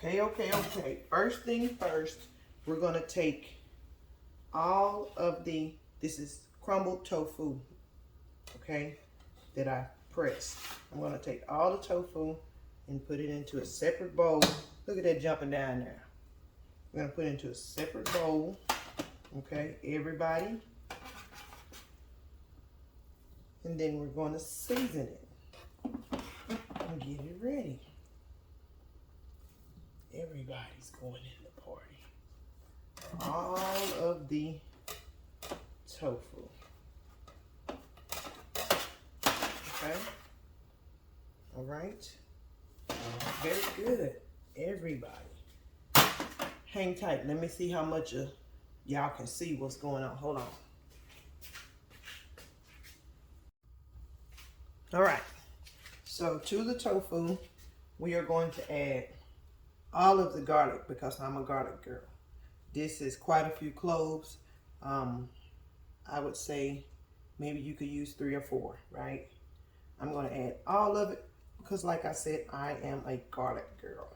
Okay. First thing first, we're going to take all of this is crumbled tofu, okay, that I pressed. I'm going to take all the tofu and put it into a separate bowl. Look at that jumping down there. We're going to put it into a separate bowl, okay, everybody. And then we're going to season it and get it ready. Everybody's going in the party. All of the tofu. Okay. All right. Very good. Everybody. Hang tight. Let me see how much y'all can see what's going on. Hold on. All right. So to the tofu, we are going to add all of the garlic because I'm a garlic girl. This is quite a few cloves. I would say maybe you could use 3 or 4, right? I'm going to add all of it because, like I said, I am a garlic girl.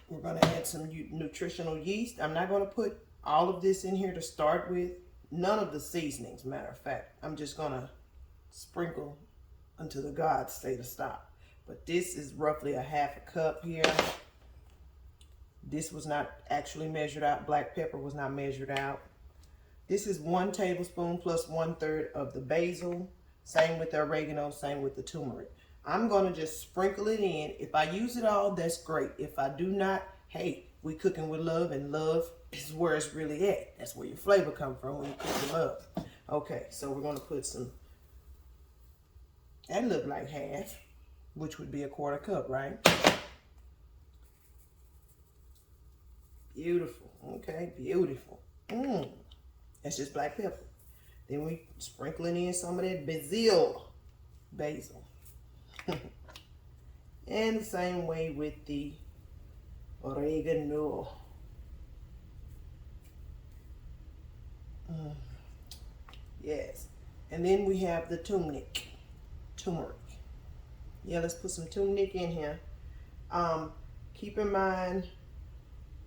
We're going to add some nutritional yeast. I'm not going to put all of this in here to start with. None of the seasonings, matter of fact. I'm just going to sprinkle until the gods say to stop. But this is roughly a half a cup here. This was not actually measured out. Black pepper was not measured out. This is 1 tablespoon plus 1/3 of the basil. Same with the oregano, same with the turmeric. I'm going to just sprinkle it in. If I use it all, that's great. If I do not, hey, we cooking with love, and love is where it's really at. That's where your flavor comes from when you cook with love. Okay, so we're going to put some, that looked like half, which would be a 1/4 cup, right? Beautiful. Okay, beautiful. That's just black pepper. Then we sprinkling in some of that basil. And the same way with the oregano. Yes. And then we have the turmeric. Yeah, let's put some turmeric in here. Keep in mind,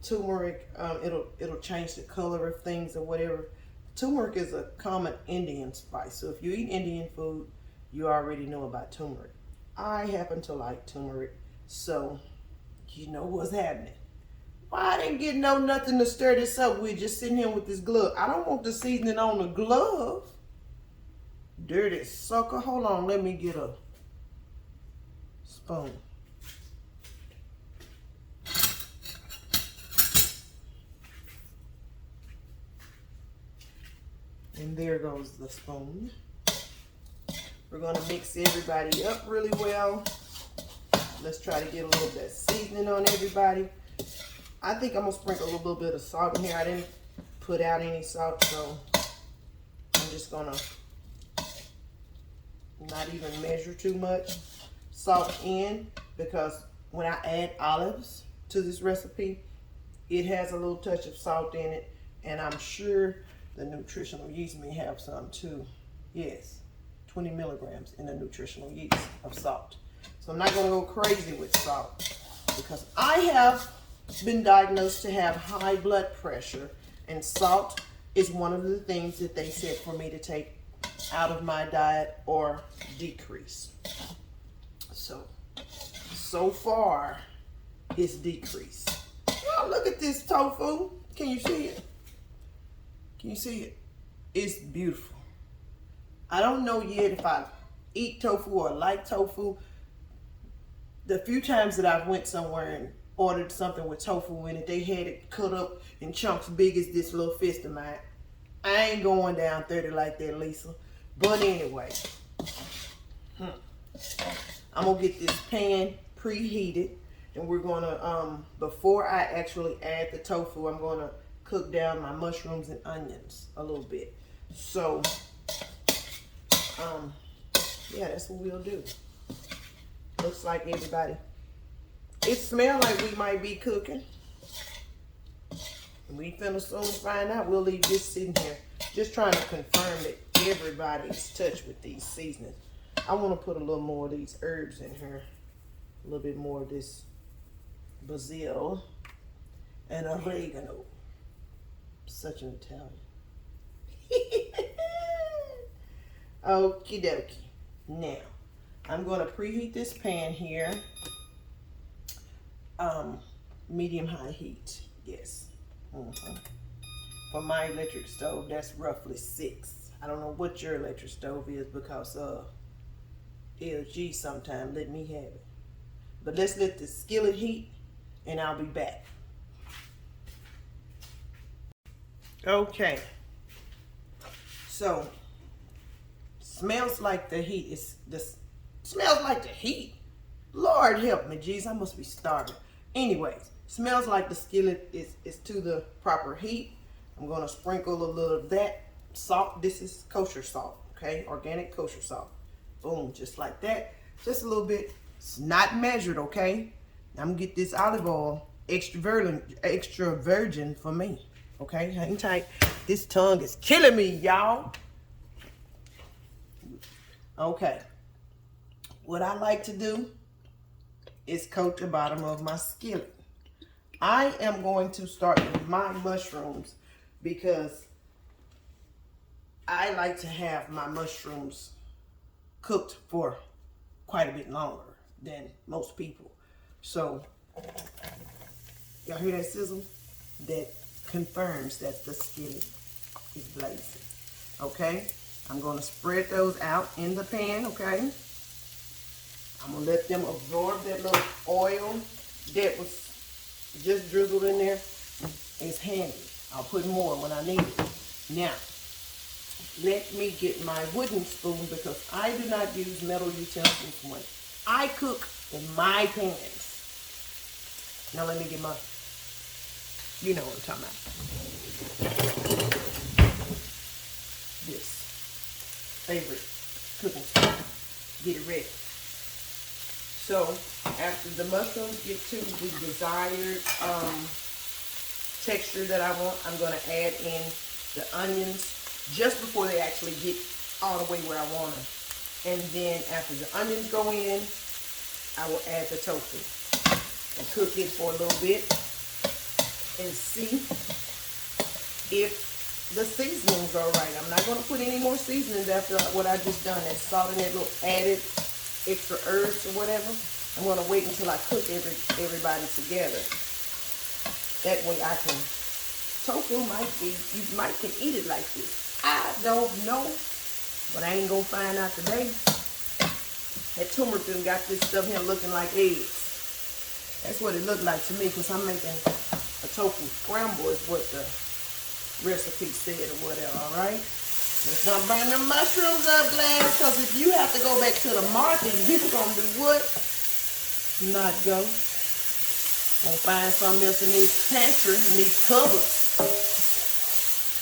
turmeric, it'll change the color of things or whatever. Turmeric is a common Indian spice. So if you eat Indian food, you already know about turmeric. I happen to like turmeric, so you know what's happening. Why I didn't get nothing to stir this up with, just sitting here with this glove. I don't want the seasoning on the glove. Dirty sucker. Hold on, let me get a spoon. And there goes the spoon. We're going to mix everybody up really well. Let's try to get a little bit of seasoning on everybody. I think I'm going to sprinkle a little bit of salt in here. I didn't put out any salt, so I'm just going to not even measure too much salt in, because when I add olives to this recipe, it has a little touch of salt in it, and I'm sure the nutritional yeast may have some too. Yes, 20 milligrams in the nutritional yeast of salt. So I'm not going to go crazy with salt because I have been diagnosed to have high blood pressure, and salt is one of the things that they said for me to take out of my diet or decrease. So far it's decreased. Oh, look at this tofu. Can you see it? Can you see it? It's beautiful. I don't know yet if I eat tofu or like tofu. The few times that I've went somewhere and ordered something with tofu in it, they had it cut up in chunks big as this little fist of mine. I ain't going down 30 like that, Lisa. But anyway, I'm gonna get this pan preheated, and we're gonna, before I actually add the tofu, I'm gonna cook down my mushrooms and onions a little bit. So, yeah, that's what we'll do. Looks like everybody, it smells like we might be cooking. We finna soon find out. We'll leave this sitting here, just trying to confirm that everybody's touched with these seasonings. I want to put a little more of these herbs in here. A little bit more of this basil and oregano. Such an Italian. Okie dokie. Now, I'm going to preheat this pan here. Medium high heat. Yes. For my electric stove, that's roughly 6. I don't know what your electric stove is because LG sometime let me have it. But let's let the skillet heat and I'll be back. Okay. So, smells like the heat is this. Smells like the heat. Lord help me, jeez, I must be starving. Anyways, smells like the skillet is to the proper heat. I'm gonna sprinkle a little of that salt. This is kosher salt, okay? Organic kosher salt. Boom, just like that. Just a little bit. It's not measured, okay? I'm gonna get this olive oil extra virgin for me. Okay, hang tight. This tongue is killing me, y'all. Okay. What I like to do is coat the bottom of my skillet. I am going to start with my mushrooms because I like to have my mushrooms cooked for quite a bit longer than most people. So, y'all hear that sizzle? That confirms that the skillet is blazing. Okay, I'm going to spread those out in the pan. Okay, I'm going to let them absorb that little oil that was just drizzled in there. It's handy. I'll put more when I need it. Now, let me get my wooden spoon because I do not use metal utensils when I cook in my pans. Now let me get my, you know what I'm talking about. This favorite cooking spoon. Get it ready. So after the mushrooms get to the desired texture that I want, I'm going to add in the onions just before they actually get all the way where I want them. And then after the onions go in, I will add the tofu and cook it for a little bit and see if the seasonings are right. I'm not going to put any more seasonings after what I just done. That salt and that little added extra herbs or whatever. I'm going to wait until I cook everybody together. That way I can, tofu might be, you might can eat it like this. I don't know, but I ain't going to find out today. That turmeric done got this stuff here looking like eggs. That's what it looked like to me because I'm making a tofu scramble is what the recipe said or whatever, all right? Let's not burn the mushrooms up, Glass, because if you have to go back to the market, you're going to do what? Not go. Gonna find something else in this pantry, in these cupboards.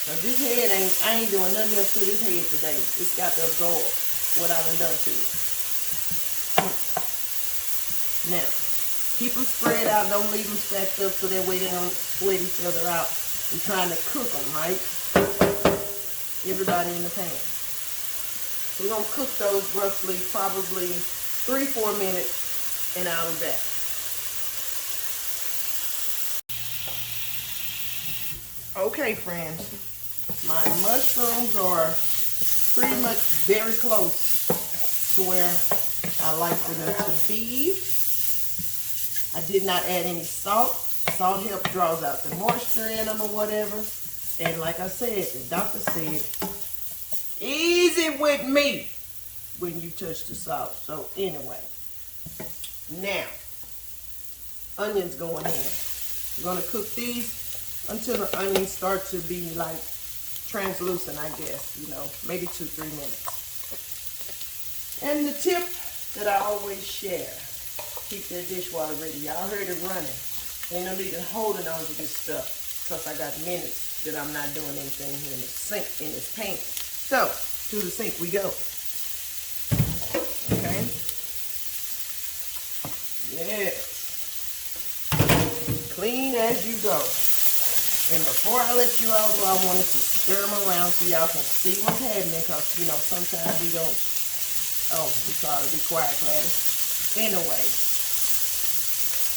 But this head I ain't doing nothing else to this head today. It's got to absorb what I done to it. Now, keep them spread out. Don't leave them stacked up so that way they don't sweat each other out. We're trying to cook them, right? Everybody in the pan. So we're going to cook those roughly, probably 3-4 minutes, and I'll be back. Okay, friends. My mushrooms are pretty much very close to where I like for them to be. I did not add any salt. Salt helps draws out the moisture in them or whatever. And like I said, the doctor said, easy with me when you touch the salt. So anyway, now, onions going in. We're going to cook these until the onions start to be like translucent, I guess, you know, maybe 2-3 minutes. And the tip that I always share, keep that dishwater ready. Y'all heard it running. Ain't no need in holding on to this stuff because I got minutes that I'm not doing anything here in the sink, in this pan. So, to the sink we go. Okay? Yes. Clean as you go. And before I let you all go, I wanted to stir them around so y'all can see what's happening because, you know, sometimes we don't. Oh, I'm sorry. Be quiet, Gladys. Anyway,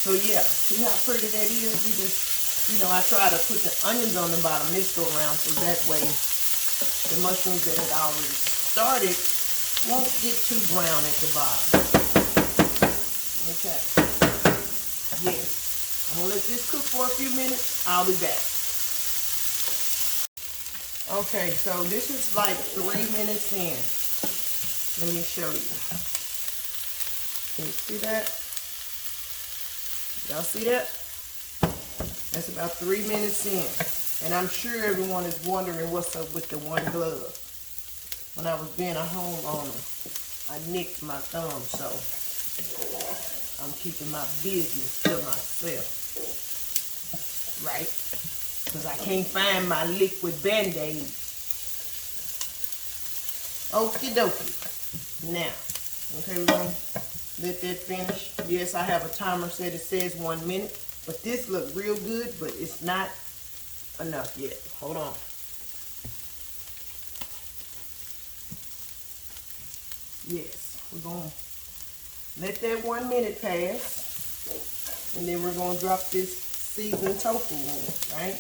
So yeah, see how pretty that is? We just, you know, I try to put the onions on the bottom this go around so that way the mushrooms that had already started won't get too brown at the bottom. Okay. Yes. I'm gonna let this cook for a few minutes. I'll be back. Okay, so this is like 3 minutes in. Let me show you. Can you see that? Y'all see that? That's about 3 minutes in. And I'm sure everyone is wondering what's up with the one glove. When I was being a homeowner, I nicked my thumb, so I'm keeping my business to myself. Right? Because I can't find my liquid Band-Aid. Okie dokie. Now, okay, we're going to let that finish. Yes, I have a timer set. It says 1 minute. But this looks real good, but it's not enough yet. Hold on. Yes, we're going to let that 1 minute pass. And then we're going to drop this seasoned tofu in, right?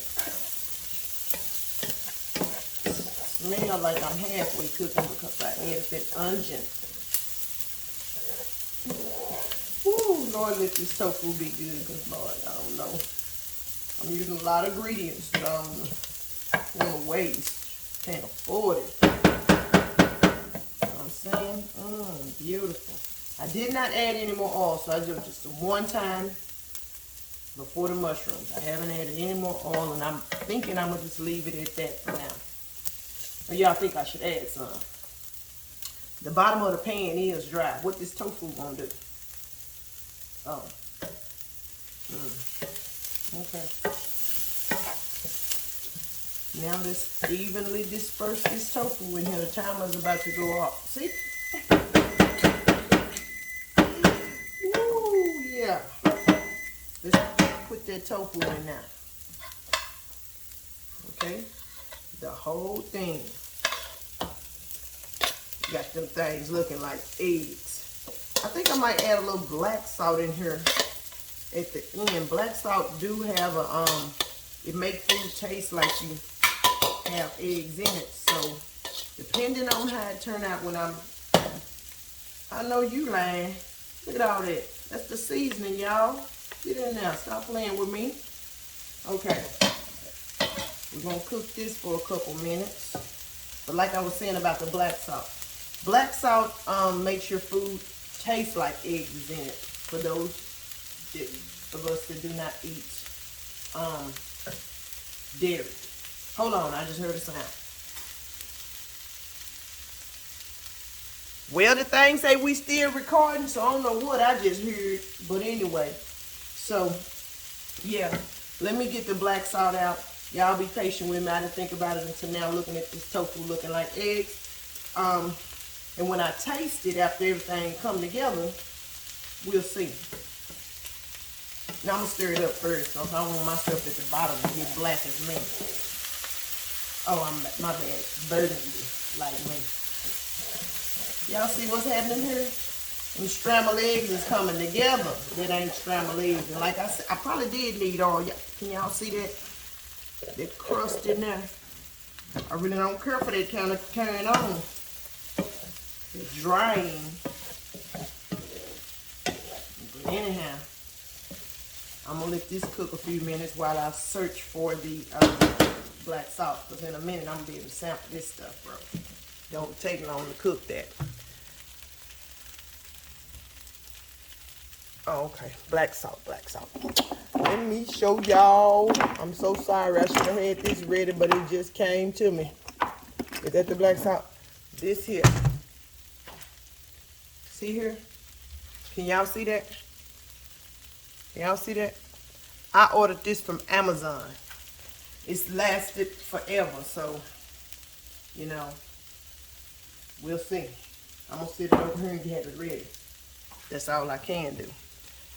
Smell like I'm halfway cooking because I added that onion. Ooh, Lord, let this tofu be good because, Lord, I don't know. I'm using a lot of ingredients that I don't want to waste. Can't afford it. You know what I'm saying? Beautiful. I did not add any more oil, so I did just one time before the mushrooms. I haven't added any more oil, and I'm thinking I'm going to just leave it at that for now. Or y'all think I should add some. The bottom of the pan is dry. What this tofu gonna do? Oh. Okay. Now let's evenly disperse this tofu in here. The timer's about to go off. See? Woo, yeah. Let's put that tofu in now. Okay? The whole thing. Got them things looking like eggs. I think I might add a little black salt in here at the end. Black salt do have a, it makes food taste like you have eggs in it. So, depending on how it turn out when I know you lying. Look at all that. That's the seasoning, y'all. Get in there. Stop playing with me. Okay. We're going to cook this for a couple minutes. But like I was saying about the black salt. Black salt makes your food taste like eggs is in it. For those of us that do not eat dairy. Hold on, I just heard a sound. Well, the thing say we still recording, so I don't know what I just heard. But anyway, so yeah, let me get the black salt out. Y'all be patient with me. I didn't think about it until now, looking at this tofu looking like eggs. And when I taste it after everything come together, we'll see. Now I'm gonna stir it up first, because I don't want myself at the bottom to get black as me. Oh, my bad, burgundy like me. Y'all see what's happening here? Them scrambled eggs is coming together. That ain't scrambled eggs. And like I said, I probably did need all. Can y'all see that? That crust in there. I really don't care for that kind of carrying on. It's drying. But anyhow, I'm gonna let this cook a few minutes while I search for the black salt. Because in a minute I'm gonna be able to sample this stuff, bro. Don't take long to cook that. Oh, okay. Black salt, black salt. Let me show y'all. I'm so sorry. I should have had this ready, but it just came to me. Is that the black salt? This here. See here? Can y'all see that? Can y'all see that? I ordered this from Amazon. It's lasted forever, so, you know, we'll see. I'm going to sit it over here and get it ready. That's all I can do.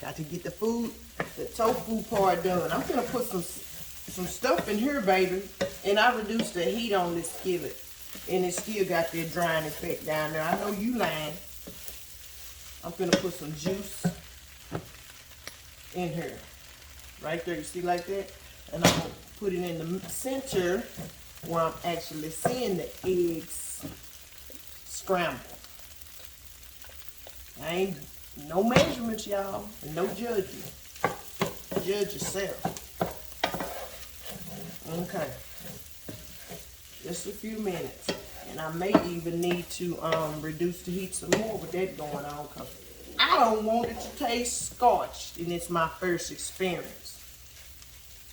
Got to get the tofu part done. I'm going to put some stuff in here, baby. And I reduced the heat on this skillet. And it still got that drying effect down there. I know you lying. I'm going to put some juice in here. Right there, you see like that? And I'm gonna put it in the center where I'm actually seeing the eggs scramble. I ain't no measurements, y'all, and no judging. Judge yourself. Okay. Just a few minutes. And I may even need to reduce the heat some more with that going on, because I don't want it to taste scorched, and it's my first experience.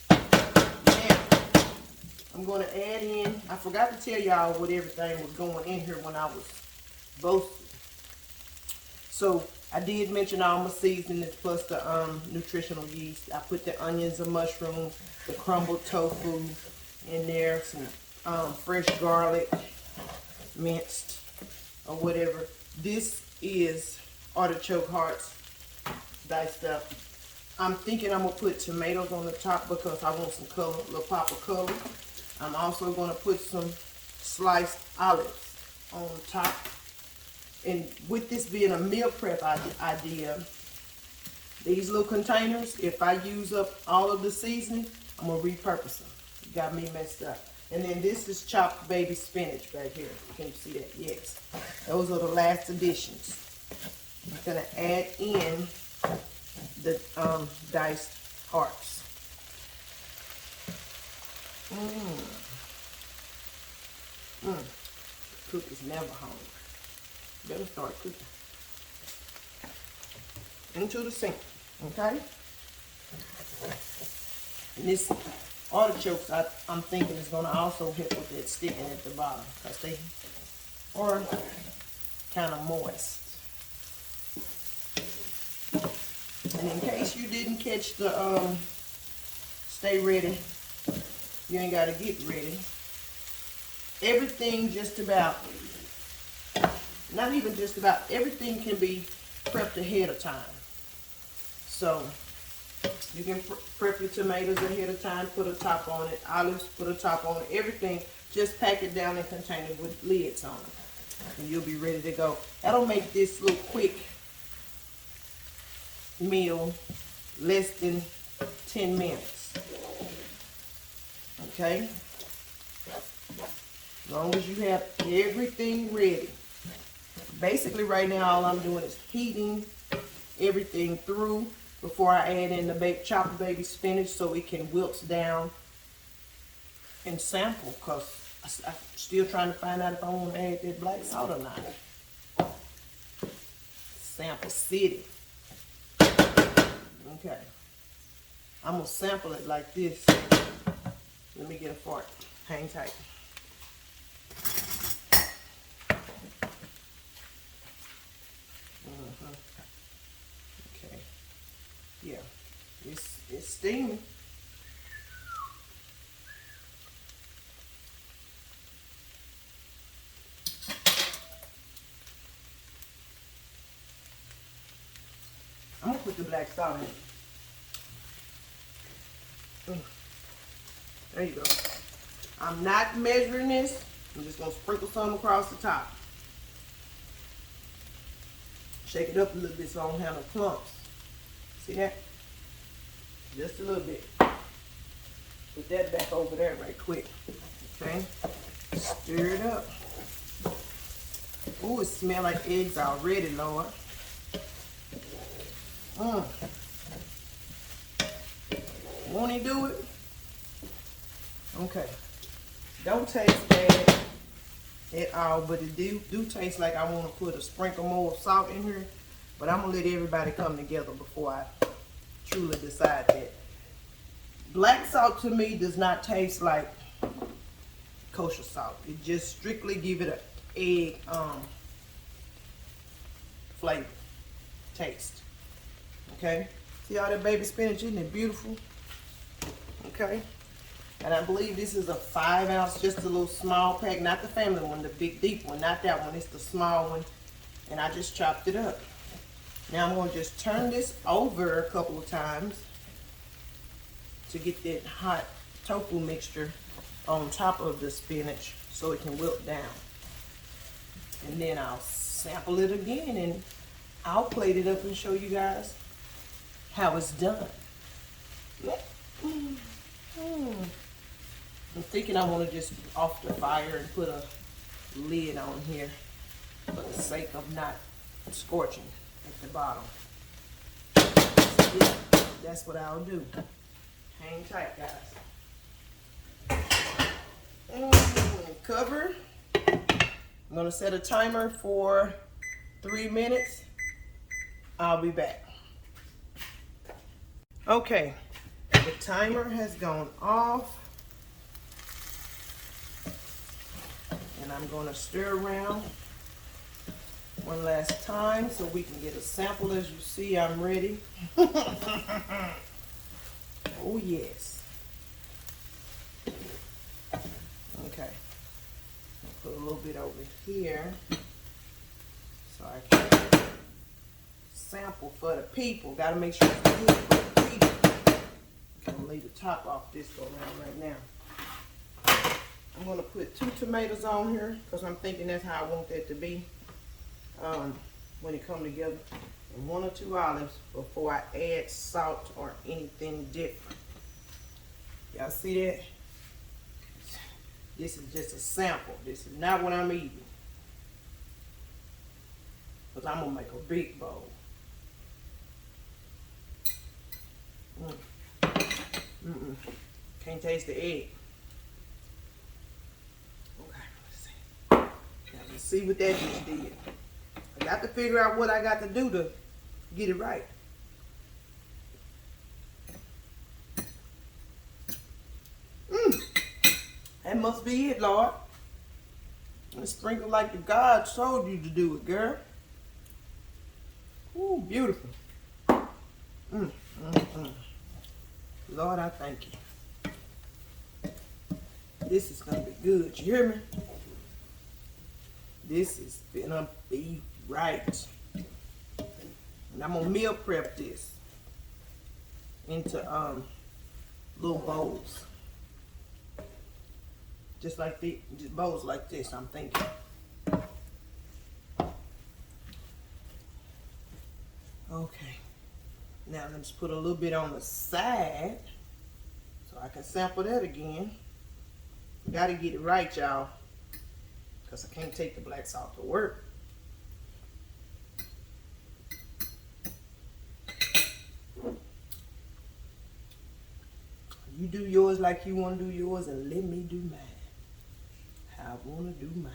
Now, I'm going to add in, I forgot to tell y'all what everything was going in here when I was boasting. So, I did mention all my seasonings plus the nutritional yeast. I put the onions and mushrooms, the crumbled tofu in there, some fresh garlic, minced or whatever. This is artichoke hearts diced up. I'm thinking I'm gonna put tomatoes on the top because I want some color, a little pop of color. I'm also gonna put some sliced olives on top. And with this being a meal prep idea, these little containers, if I use up all of the seasoning, I'm gonna repurpose them. You got me messed up. And then this is chopped baby spinach back here. Can you see that? Yes. Those are the last additions. I'm gonna add in the diced hearts. Cook is never hungry. Better start cooking. Into the sink, okay? And this artichokes, I'm thinking is gonna also help with that sticking at the bottom, because they are kind of moist. And in case you didn't catch the stay ready, you ain't gotta get ready. Everything just about, not even just about, everything can be prepped ahead of time. So you can prep your tomatoes ahead of time, put a top on it, olives, put a top on it, everything, just pack it down in containers with lids on them. And you'll be ready to go. That'll make this little quick meal less than 10 minutes. Okay? As long as you have everything ready. Basically right now all I'm doing is heating everything through before I add in the chopped baby spinach so it can wilt down and sample, because I'm still trying to find out if I want to add that black salt or not. Sample city. Okay. I'm going to sample it like this. Let me get a fork. Hang tight. Okay. Yeah. It's steaming. I'm going to put the black salt in it. There you go. I'm not measuring this. I'm just going to sprinkle some across the top. Shake it up a little bit so I don't have no clumps. See that? Just a little bit. Put that back over there right quick. Okay? Stir it up. Ooh, it smells like eggs already, Lord. Won't he do it? Okay. Don't taste bad at all, but it do taste like I want to put a sprinkle more of salt in here. But I'm going to let everybody come together before I truly decide that. Black salt to me does not taste like kosher salt. It just strictly give it an egg flavor, taste. Okay? See all that baby spinach, isn't it beautiful? Okay? And I believe this is a 5 ounce, just a little small pack, not the family one, the big deep one, not that one, it's the small one. And I just chopped it up. Now I'm going to just turn this over a couple of times to get that hot tofu mixture on top of the spinach so it can wilt down. And then I'll sample it again and I'll plate it up and show you guys how it's done. I'm thinking I want to just off the fire and put a lid on here for the sake of not scorching at the bottom. Yeah, that's what I'll do. Hang tight, guys. Cover. I'm going to set a timer for 3 minutes. I'll be back. Okay, the timer has gone off. And I'm going to stir around one last time so we can get a sample. As you see, I'm ready. Oh, yes. Okay. I'll put a little bit over here so I can sample for the people. Got to make sure it's good for the people. I'm going to lay the top off this go around right now. I'm going to put 2 tomatoes on here because I'm thinking that's how I want that to be when it come together. And 1 or 2 olives before I add salt or anything different. Y'all see that? This is just a sample. This is not what I'm eating. Because I'm going to make a big bowl. Can't taste the egg. Let's see what that just did. I got to figure out what I got to do to get it right. That must be it, Lord. And sprinkle like the God told you to do it, girl. Ooh, beautiful. Lord, I thank you. This is going to be good. You hear me? This is gonna be right. And I'm gonna meal prep this into little bowls. Just like this, just bowls like this, I'm thinking. Okay. Now let's put a little bit on the side so I can sample that again. Gotta get it right, y'all. Because I can't take the black salt to work. You do yours like you want to do yours, and let me do mine how I want to do mine.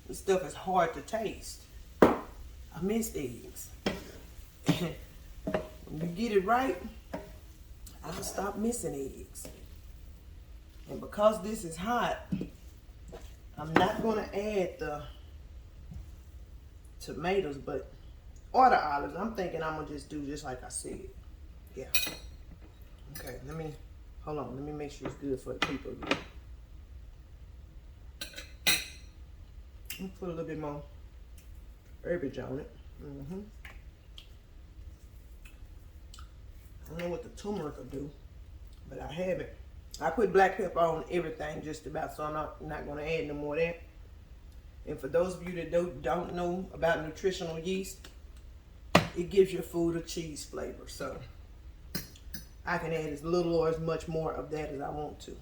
This stuff is hard to taste. I miss eggs. When you get it right, I'll stop missing eggs. And because this is hot, I'm not going to add the tomatoes, or the olives. I'm thinking I'm going to just do just like I said. Yeah. Okay, hold on. Let me make sure it's good for the people again. Let me put a little bit more herbage on it. I don't know what the turmeric will do, but I have it. I put black pepper on everything just about, so I'm not going to add no more of that. And for those of you that don't know about nutritional yeast, it gives your food a cheese flavor. So I can add as little or as much more of that as I want to.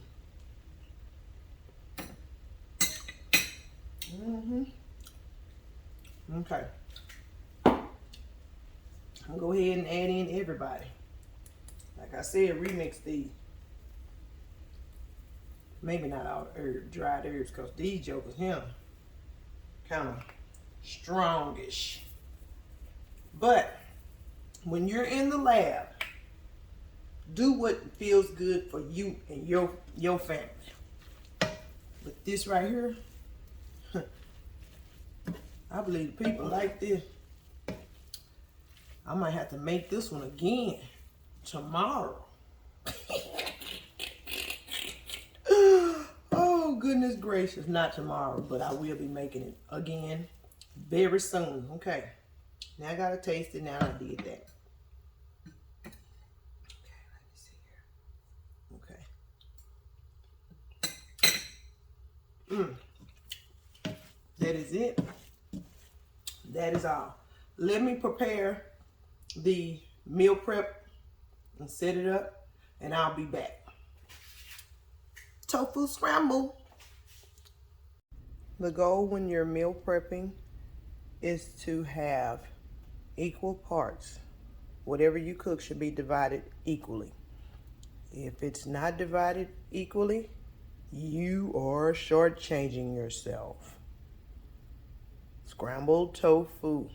Okay. I'm going to go ahead and add in everybody. Like I said, remix these. Maybe not all dried herbs, because these jokers here kind of strongish. But when you're in the lab, do what feels good for you and your family. But this right here, I believe people like this. I might have to make this one again tomorrow. Oh, goodness gracious. Not tomorrow, but I will be making it again very soon. Okay. Now I got to taste it. Now I did that. Okay, let me see here. Okay. That is it. That is all. Let me prepare the meal prep and set it up, and I'll be back. Tofu scramble. The goal when you're meal prepping is to have equal parts. Whatever you cook should be divided equally. If it's not divided equally, you are shortchanging yourself. Scrambled tofu.